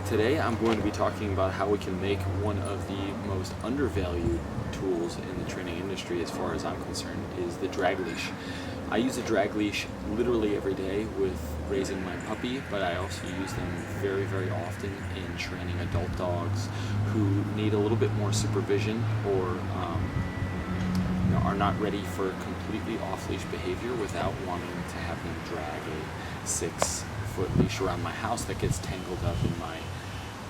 Today I'm going to be talking about how we can make one of the most undervalued tools in the training industry, as far as I'm concerned, is the drag leash. I use a drag leash literally every day with raising my puppy, but I also use them very, very often in training adult dogs who need a little bit more supervision or are not ready for completely off-leash behavior without wanting to have them drag a 6-foot leash around my house that gets tangled up in my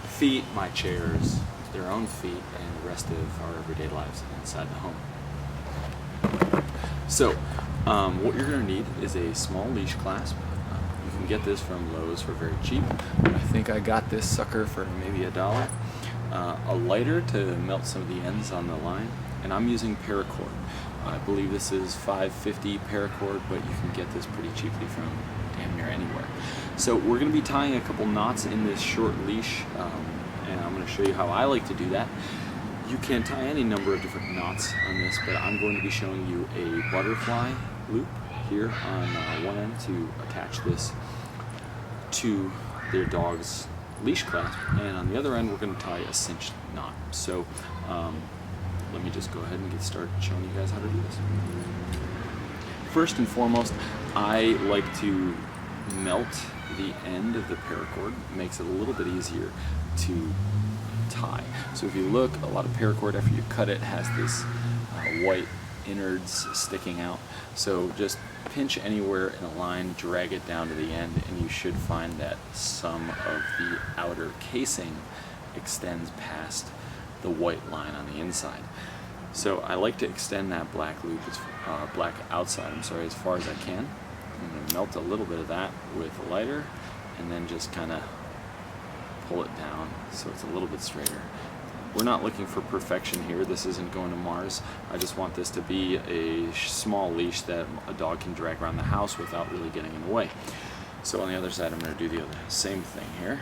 feet, my chairs, their own feet, and the rest of our everyday lives inside the home. So, what you're going to need is a small leash clasp. You can get this from Lowe's for very cheap. I think I got this sucker for maybe $1. A lighter to melt some of the ends on the line, and I'm using paracord. I believe this is $5.50 paracord, but you can get this pretty cheaply from damn near anywhere. So we're going to be tying a couple knots in this short leash, and I'm going to show you how I like to do that. You can tie any number of different knots on this, but I'm going to be showing you a butterfly loop here on one end to attach this to their dog's leash clasp, and on the other end we're going to tie a cinched knot. So let me just go ahead and get started showing you guys how to do this. First and foremost, I like to melt the end of the paracord. It makes it a little bit easier to tie. So if you look, a lot of paracord after you cut it has this white innards sticking out. So just pinch anywhere in a line, drag it down to the end, and you should find that some of the outer casing extends past the white line on the inside. So I like to extend that black loop, black outside, as far as I can. I'm going to melt a little bit of that with a lighter, and then just kind of pull it down so it's a little bit straighter. We're not looking for perfection here. This isn't going to Mars. I just want this to be a small leash that a dog can drag around the house without really getting in the way. So on the other side, I'm going to do the same thing here.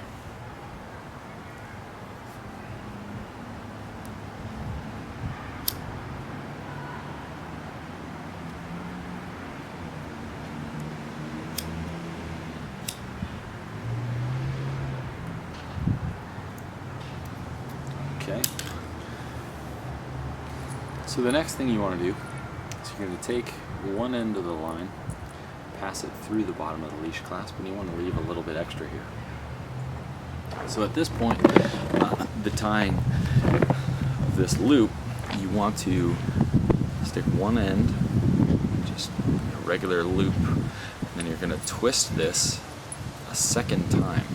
Okay. So the next thing you want to do is you're going to take one end of the line, pass it through the bottom of the leash clasp, and you want to leave a little bit extra here. So at this point, the tying of this loop, you want to stick one end, just a regular loop, and then you're going to twist this a second time.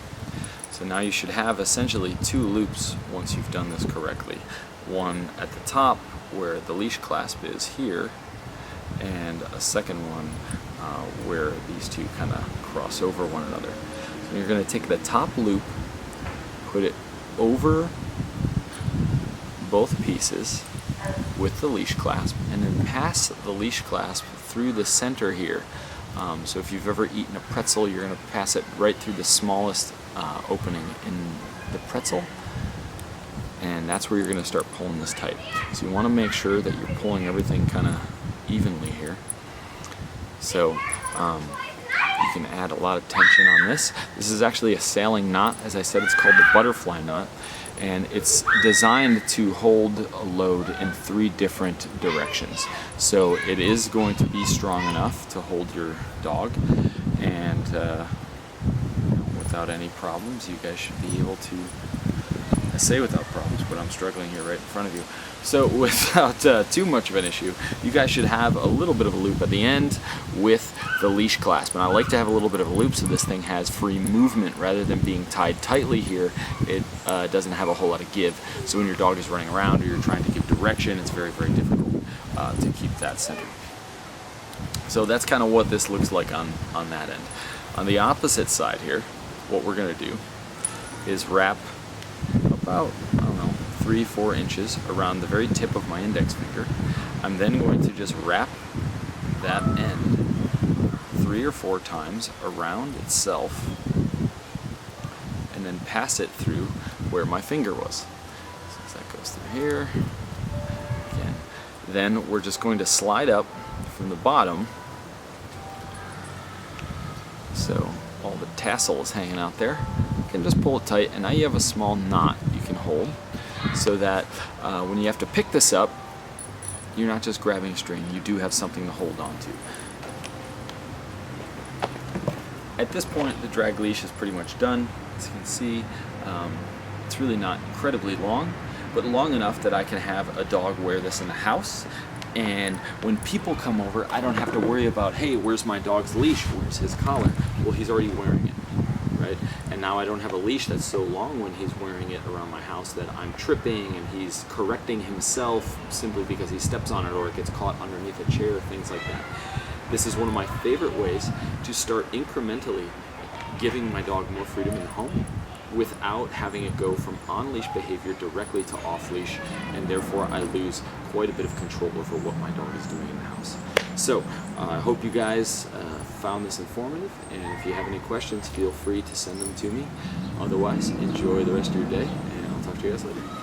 So now you should have essentially 2 loops once you've done this correctly. One at the top where the leash clasp is here, and a second one where these two kind of cross over one another. So you're going to take the top loop, put it over both pieces with the leash clasp, and then pass the leash clasp through the center here. So if you've ever eaten a pretzel, you're going to pass it right through the smallest opening in the pretzel, and that's where you're going to start pulling this tight. So you want to make sure that you're pulling everything kind of evenly here. So you can add a lot of tension on this. This is actually a sailing knot. As I said, it's called the butterfly knot, and it's designed to hold a load in 3 different directions. So it is going to be strong enough to hold your dog, and without any problems, you guys should be able to, I say without problems, but I'm struggling here right in front of you. So without too much of an issue, you guys should have a little bit of a loop at the end with the leash clasp. And I like to have a little bit of a loop so this thing has free movement rather than being tied tightly here. It doesn't have a whole lot of give. So when your dog is running around or you're trying to give direction, it's very, very difficult to keep that centered. So that's kind of what this looks like on that end. On the opposite side here, what we're going to do is wrap about, 3-4 inches around the very tip of my index finger. I'm then going to just wrap that end 3 or 4 times around itself, and then pass it through where my finger was. So that goes through here again. Then we're just going to slide up from the bottom, so all the tassel is hanging out there. and just pull it tight, and now you have a small knot you can hold, so that when you have to pick this up, you're not just grabbing string, you do have something to hold on to. At this point, the drag leash is pretty much done. As you can see, it's really not incredibly long, but long enough that I can have a dog wear this in the house. And when people come over, I don't have to worry about, hey, where's my dog's leash? Where's his collar? Well, he's already wearing it, right? And now I don't have a leash that's so long when he's wearing it around my house that I'm tripping and he's correcting himself simply because he steps on it or it gets caught underneath a chair, things like that. This is one of my favorite ways to start incrementally giving my dog more freedom in the home without having it go from on-leash behavior directly to off-leash, and therefore I lose quite a bit of control over what my dog is doing in the house. So I hope you guys found this informative, and if you have any questions, feel free to send them to me. Otherwise, enjoy the rest of your day, and I'll talk to you guys later.